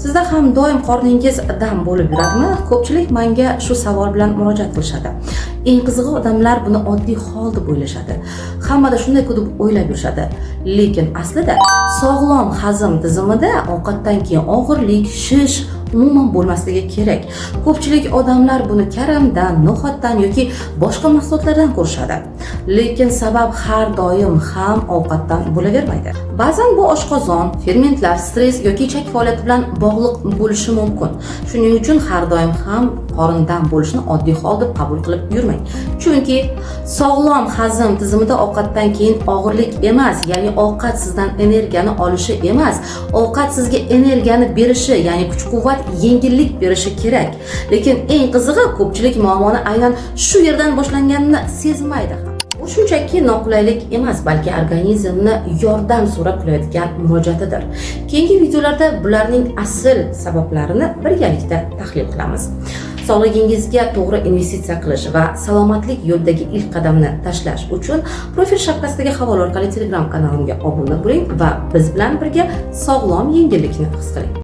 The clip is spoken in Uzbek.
Sizda ham doim qorningiz dam bo'lib yuradimi? Ko'pchilik menga shu savol bilan murojaat qilishadi. Eng qizig'i, odamlar buni oddiy hol deb o'ylashadi. Hammada shunday-ku deb o'ylab yurishadi. Lekin aslida sog'lom hazm tizimida ovqatdan keyin og'irlik, shish umuman bo'lmasligi kerak. Ko'pchilik odamlar buni karamdan, no'xatdan yoki boshqa mahsulotlardan ko'rishadi. Lekin sabab har doim ham ovqatdan bo'lavermaydi. Ba'zan bu oshqozon, fermentlar, stress yoki ichak faoliyati bilan bog'liq bo'lishi mumkin. Shuning uchun har doim ham qorindan bo'lishni oddiy hol deb qabul qilib yurmang. Chunki sog'lom hazm tizimida ovqatdan keyin og'irlik emas, ya'ni ovqat sizdan energiyani olishi emas, ovqat sizga energiyani berishi, ya'ni kuch-quvvat, yengillik berishi kerak. Lekin eng qizig'i, ko'pchilik muammoni aynan shu yerdan boshlanganini sezmaydi ham. Bu shunchaki noqulaylik emas, balki organizmni yordam so'rab qilayotgan murojaatidir. Keyingi videolarda bularning asl sabablarini birgalikda tahlil qilamiz. Sog'ligingizga to'g'ri investitsiya qilish va salomatlik yo'lidagi ilk qadamni tashlash uchun profil shapkasidagi havola orqali Telegram kanalimga obuna bo'ling va biz bilan birga sog'lom yengillikni his qiling.